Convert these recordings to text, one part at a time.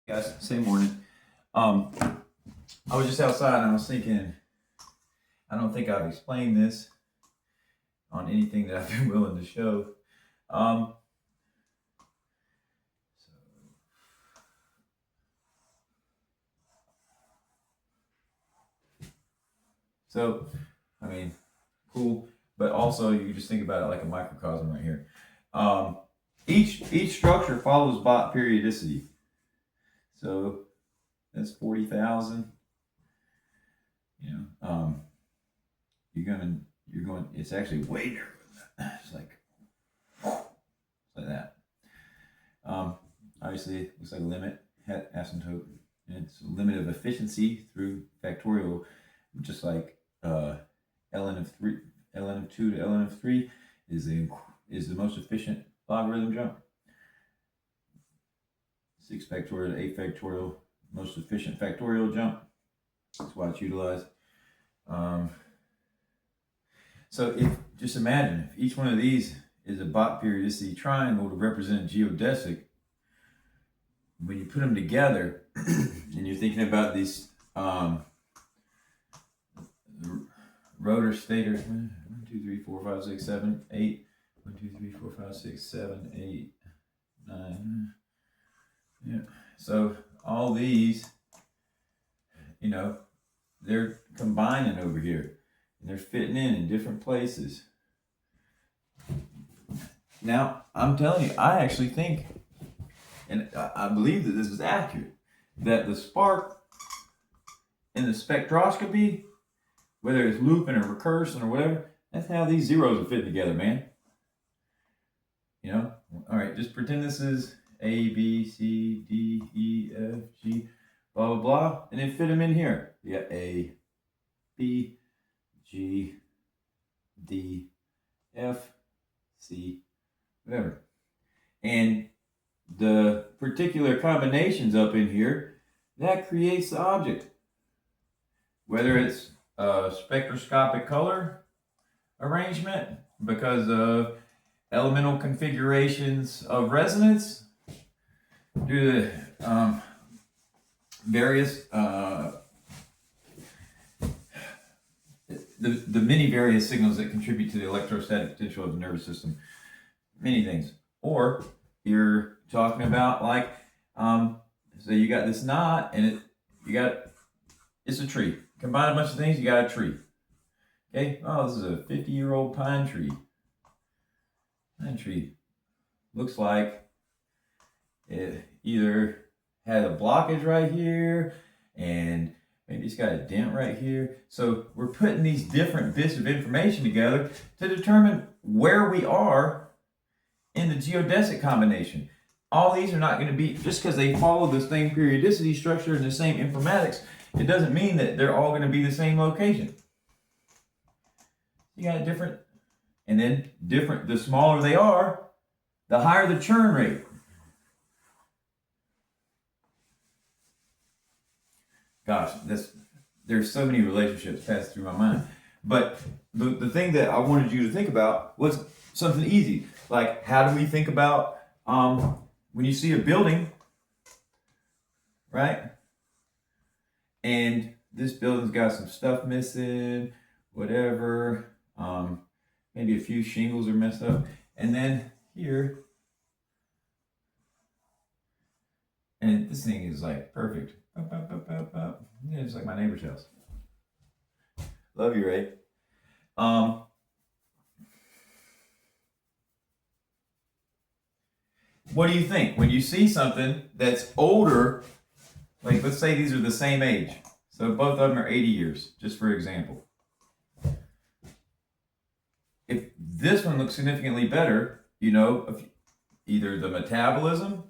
Guys, same morning. I was just outside and I was thinking, I don't think I've explained this on anything that I've been willing to show. Um, so, I mean, cool, but also you just think about it like a microcosm right here. Each structure follows Bott periodicity. So that's 40,000. You know, you're going. It's actually way narrower than that. It's like that. Obviously, it looks like a limit, asymptote, and it's a limit of efficiency through factorial, just like ln of 3, ln of 2 to ln of 3 is the most efficient logarithm jump. 6 factorial to 8 factorial, most efficient factorial jump. That's why it's utilized. So just imagine if each one of these is a Bott periodicity triangle to represent geodesic. When you put them together, and you're thinking about these rotor stators, 1, 2, 3, 4, 5, 6, 7, 8. 1, 2, 3, 4, 5, 6, 7, 8, 9. Yeah. So all these, they're combining over here, and they're fitting in different places. Now, I'm telling you, I actually think, and I believe that this is accurate, that the spark in the spectroscopy, whether it's looping or recursion or whatever, that's how these zeros are fitting together, man. All right, just pretend this is A, B, C, D, E, F, G, blah, blah, blah, and then fit them in here. You got A, B, G, D, F, C, whatever. And the particular combinations up in here, that creates the object. Whether it's a spectroscopic color arrangement because of elemental configurations of resonance, due to various the many various signals that contribute to the electrostatic potential of the nervous system, many things. Or you're talking about like, so you got this knot and it's a tree. Combine a bunch of things, you got a tree. Okay, oh, this is a 50-year-old pine tree. Pine tree looks like it either had a blockage right here and maybe it's got a dent right here. So we're putting these different bits of information together to determine where we are in the geodesic combination. All these are not going to be, just because they follow the same periodicity structure and the same informatics, it doesn't mean that they're all going to be the same location. You got different, and then different, the smaller they are, the higher the churn rate. Gosh, there's so many relationships passed through my mind. But the thing that I wanted you to think about was something easy. Like, how do we think about when you see a building, right? And this building's got some stuff missing, whatever. Maybe a few shingles are messed up. And then here, and this thing is like perfect. Yeah, it's like my neighbor's house. Love you, Ray. What do you think when you see something that's older? Like, let's say these are the same age. So both of them are 80 years, just for example. If this one looks significantly better, either the metabolism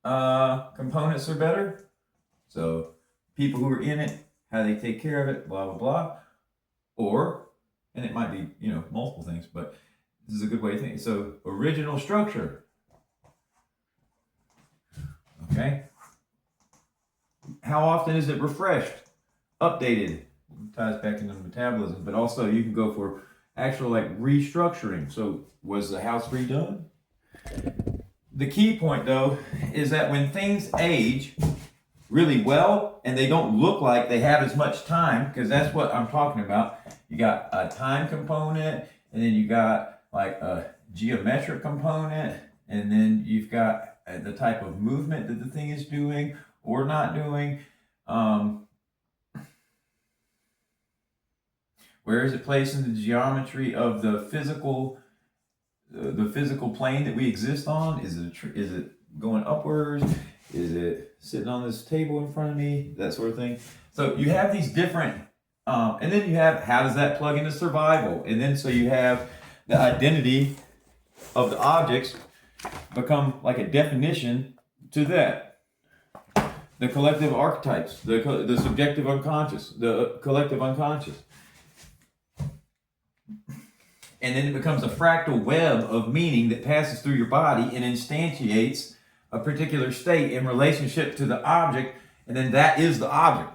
components are better. So people who are in it, how they take care of it, blah, blah, blah. Or, and it might be, multiple things, but this is a good way to think. So original structure. Okay. How often is it refreshed, updated? It ties back into metabolism, but also you can go for actual like restructuring. So was the house redone? the key point though is that when things age really well and they don't look like they have as much time, because that's what I'm talking about. You got a time component, and then you got like a geometric component, and then you've got the type of movement that the thing is doing or not doing. Where is it placed in the geometry of the physical plane that we exist on? Is it going upwards? Is it sitting on this table in front of me? That sort of thing. So you have these different, and then you have, how does that plug into survival? And then so you have the identity of the objects become like a definition to that. The collective archetypes, the subjective unconscious, the collective unconscious. And then it becomes a fractal web of meaning that passes through your body and instantiates a particular state in relationship to the object, and then that is the object,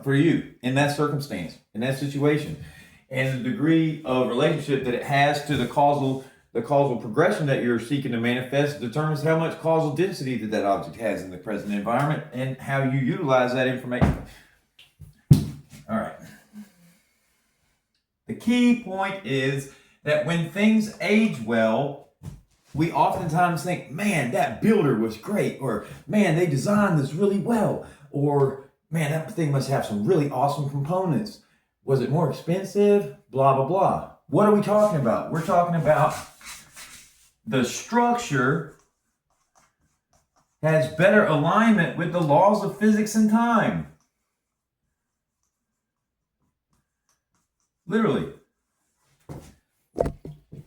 for you in that circumstance, in that situation. And the degree of relationship that it has to the causal progression that you're seeking to manifest determines how much causal density that object has in the present environment and how you utilize that information. All right. The key point is that when things age well, we oftentimes think, man, that builder was great, or man, they designed this really well, or man, that thing must have some really awesome components. Was it more expensive? Blah, blah, blah. What are we talking about? We're talking about the structure has better alignment with the laws of physics and time. Literally.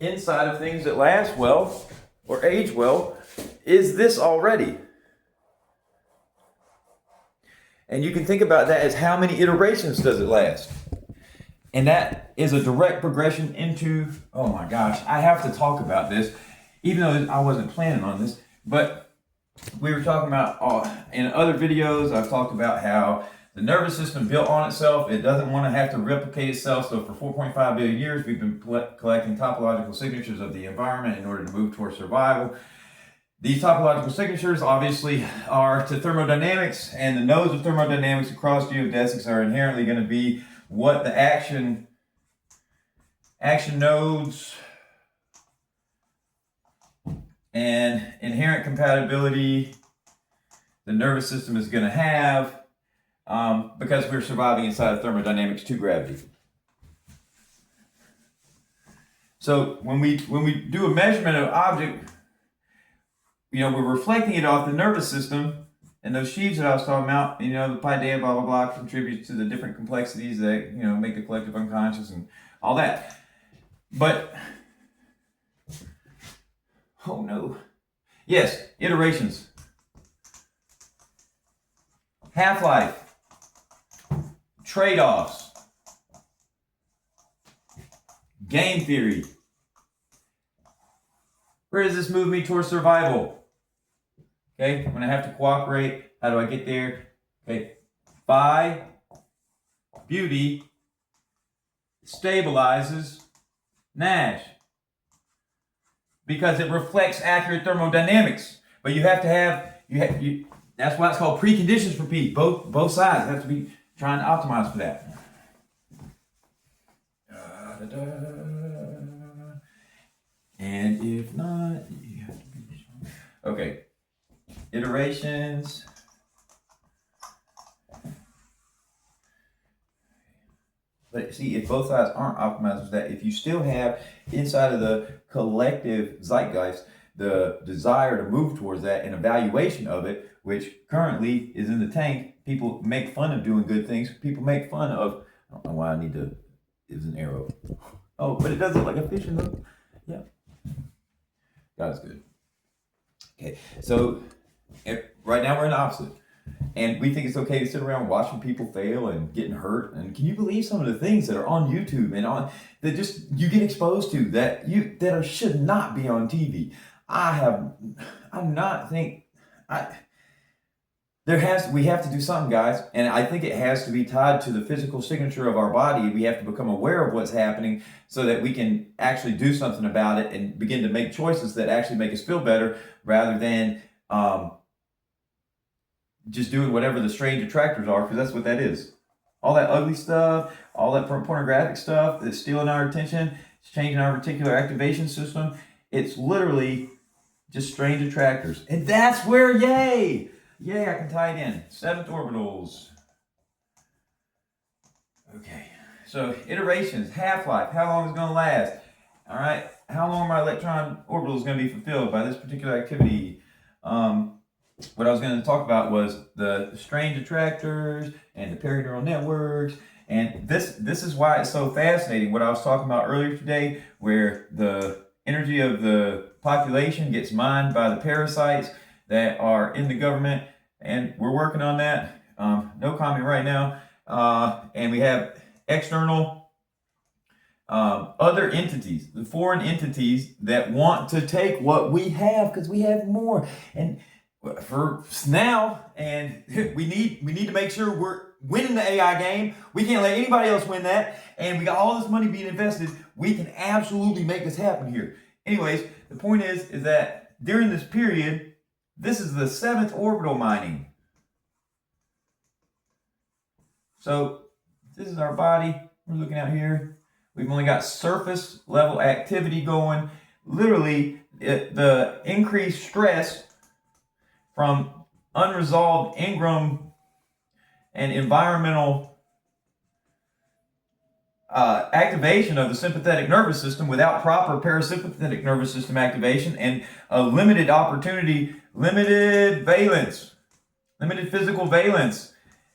Inside of things that last well or age well is this already. And you can think about that as how many iterations does it last? And that is a direct progression into, oh my gosh, I have to talk about this, even though I wasn't planning on this, but we were talking about, in other videos, I've talked about how the nervous system built on itself. It doesn't want to have to replicate itself. So for 4.5 billion years, we've been collecting topological signatures of the environment in order to move towards survival. These topological signatures obviously are to thermodynamics, and the nodes of thermodynamics across geodesics are inherently going to be what the action nodes and inherent compatibility the nervous system is going to have. Because we're surviving inside of thermodynamics to gravity. So when we do a measurement of object, we're reflecting it off the nervous system, and those sheaves that I was talking about, the paideia, blah, blah, blah, contributes to the different complexities that, make the collective unconscious and all that. But, oh no. Yes, iterations. Half-life. Trade-offs, game theory. Where does this move me towards survival? Okay, when I have to cooperate, how do I get there? Okay, phi, beauty, stabilizes Nash because it reflects accurate thermodynamics. But you have to have, that's why it's called preconditions for P. Both sides have to be trying to optimize for that. And if not, you have to be strong. Okay. Iterations. But see, if both sides aren't optimized for that, if you still have inside of the collective zeitgeist the desire to move towards that and evaluation of it, which currently is in the tank. People make fun of doing good things. People make fun of, I don't know why I need to, it's an arrow. Oh, but it does look like a fish in the, yeah. God's good. Okay, so right now we're in the opposite. And we think it's okay to sit around watching people fail and getting hurt. And can you believe some of the things that are on YouTube and on, that just you get exposed to that should not be on TV? we have to do something, guys, and I think it has to be tied to the physical signature of our body. We have to become aware of what's happening so that we can actually do something about it and begin to make choices that actually make us feel better, rather than just doing whatever the strange attractors are, because that's what that is. All that ugly stuff, all that pornographic stuff that's stealing our attention, it's changing our reticular activation system. It's literally just strange attractors, and that's where, yay, I can tie it in. Seventh orbitals. Okay, so iterations, half-life, how long is it going to last? All right, how long are my electron orbitals going to be fulfilled by this particular activity? What I was going to talk about was the strange attractors and the perineural networks, and this is why it's so fascinating. What I was talking about earlier today, where the energy of the population gets mined by the parasites that are in the government, and we're working on that. No comment right now. And we have external other entities, the foreign entities that want to take what we have because we have more. And for now, and we need to make sure we're winning the AI game. We can't let anybody else win that. And we got all this money being invested. We can absolutely make this happen here. Anyways, the point is that during this period, this is the 7th orbital mining. So this is our body. We're looking out here. We've only got surface level activity going. Literally, the increased stress from unresolved Ingram and environmental activation of the sympathetic nervous system without proper parasympathetic nervous system activation, and a limited opportunity, limited valence, limited physical valence.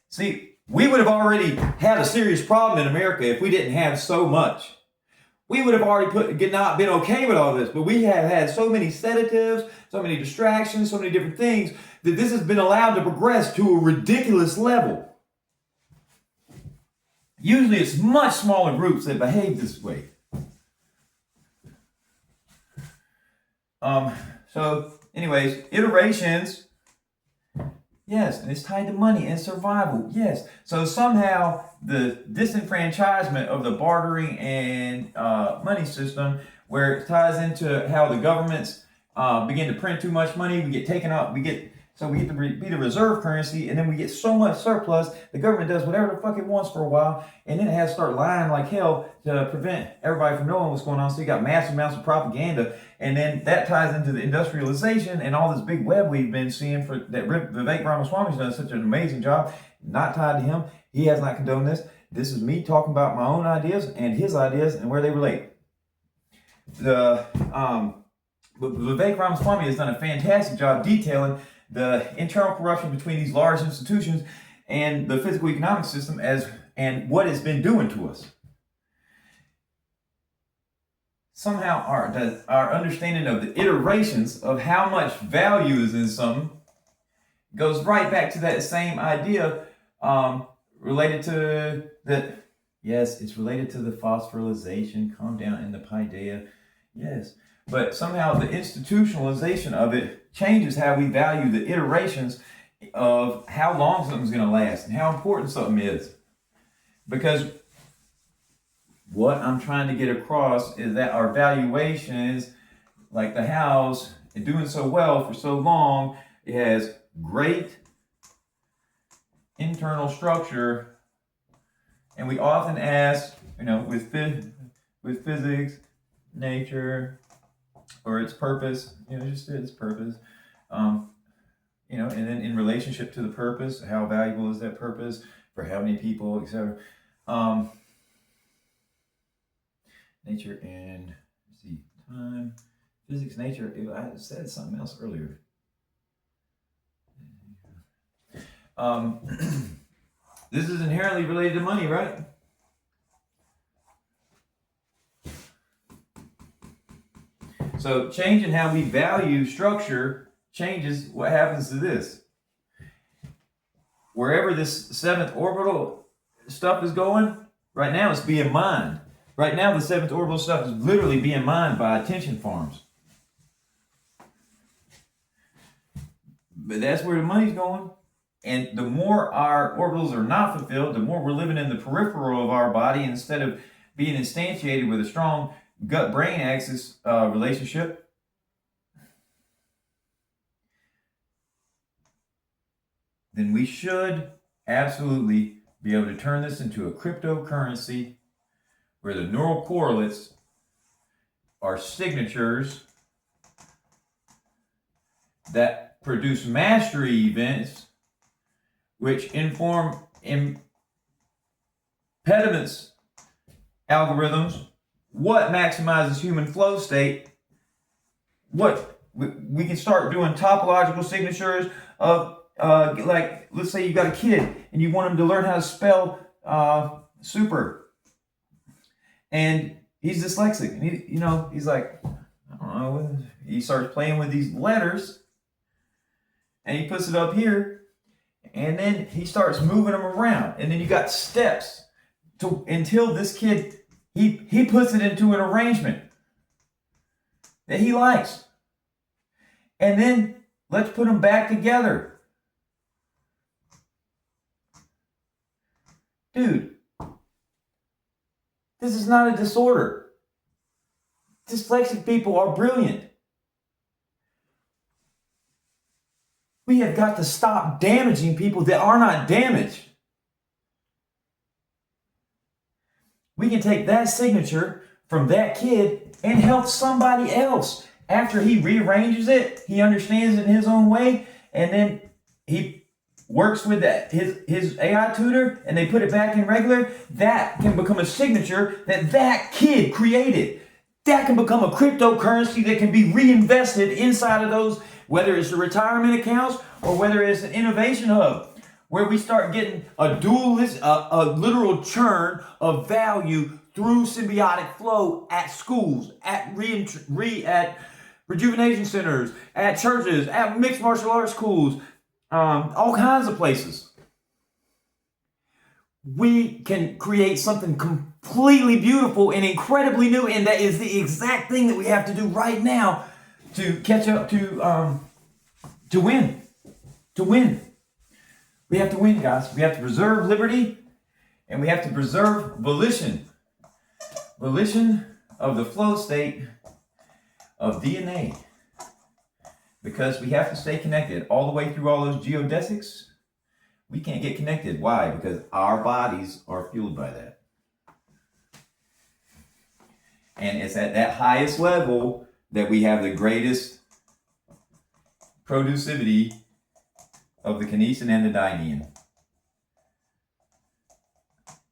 See, we would have already had a serious problem in America if we didn't have so much. We would have already not been okay with all this, but we have had so many sedatives, so many distractions, so many different things, that this has been allowed to progress to a ridiculous level. Usually it's much smaller groups that behave this way. So anyways, iterations, yes, and it's tied to money and survival, yes. So somehow the disenfranchisement of the bartering and money system, where it ties into how the governments begin to print too much money, we get taken out, we get to be the reserve currency, and then we get so much surplus, the government does whatever the fuck it wants for a while, and then it has to start lying like hell to prevent everybody from knowing what's going on. So you got massive amounts of propaganda, and then that ties into the industrialization and all this big web we've been seeing for that. Vivek Ramaswamy's done such an amazing job. Not tied to him. He has not condoned this. This is me talking about my own ideas and his ideas and where they relate. Vivek Ramaswamy has done a fantastic job detailing the internal corruption between these large institutions and the physical economic system and what it's been doing to us. Somehow our understanding of the iterations of how much value is in something goes right back to that same idea related to that. Yes, it's related to the phosphorylation, calm down, in the paideia. Yes. But somehow the institutionalization of it changes how we value the iterations of how long something's going to last and how important something is. Because what I'm trying to get across is that our valuations, like the house, and doing so well for so long, it has great internal structure, and we often ask, with physics, nature, or its purpose, just its purpose, and then in relationship to the purpose, how valuable is that purpose for how many people, etc. Nature and time, physics, nature. I said something else earlier. This is inherently related to money, right? So changing how we value structure changes what happens to this. Wherever this 7th orbital stuff is going, right now it's being mined. Right now the 7th orbital stuff is literally being mined by attention farms. But that's where the money's going. And the more our orbitals are not fulfilled, the more we're living in the peripheral of our body instead of being instantiated with a strong gut-brain axis relationship. Then we should absolutely be able to turn this into a cryptocurrency where the neural correlates are signatures that produce mastery events which inform impediments algorithms, what maximizes human flow state, what we can start doing topological signatures of like, let's say you got a kid and you want him to learn how to spell super, and he's dyslexic, and he's like, I don't know, he starts playing with these letters and he puts it up here, and then he starts moving them around, and then you got steps until this kid he puts it into an arrangement that he likes, and then let's put them back together. Dude, this is not a disorder. Dyslexic people are brilliant. We have got to stop damaging people that are not damaged. We can take that signature from that kid and help somebody else. After he rearranges it, he understands it in his own way, and then he works with his AI tutor, and they put it back in regular. That can become a signature that kid created. That can become a cryptocurrency that can be reinvested inside of those, whether it's the retirement accounts or whether it's an innovation hub, where we start getting a literal churn of value through symbiotic flow at schools, at rejuvenation centers, at churches, at mixed martial arts schools, all kinds of places. We can create something completely beautiful and incredibly new, and that is the exact thing that we have to do right now to catch up to win. To win. We have to win, guys. We have to preserve liberty, and we have to preserve volition. Volition of the flow state of DNA. Because we have to stay connected all the way through all those geodesics. We can't get connected. Why? Because our bodies are fueled by that. And it's at that highest level that we have the greatest productivity of the kinesin and the dynein.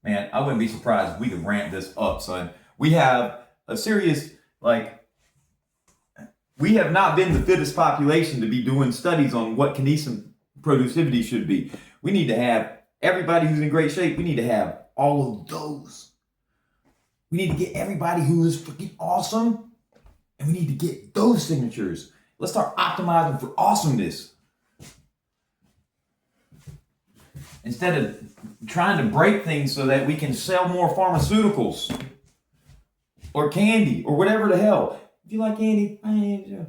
Man, I wouldn't be surprised if we could ramp this up, son. We have a serious, we have not been the fittest population to be doing studies on what kinesin productivity should be. We need to have everybody who's in great shape. We need to have all of those. We need to get everybody who is freaking awesome, and we need to get those signatures. Let's start optimizing for awesomeness. Instead of trying to break things so that we can sell more pharmaceuticals or candy or whatever the hell. If you like candy, I ain't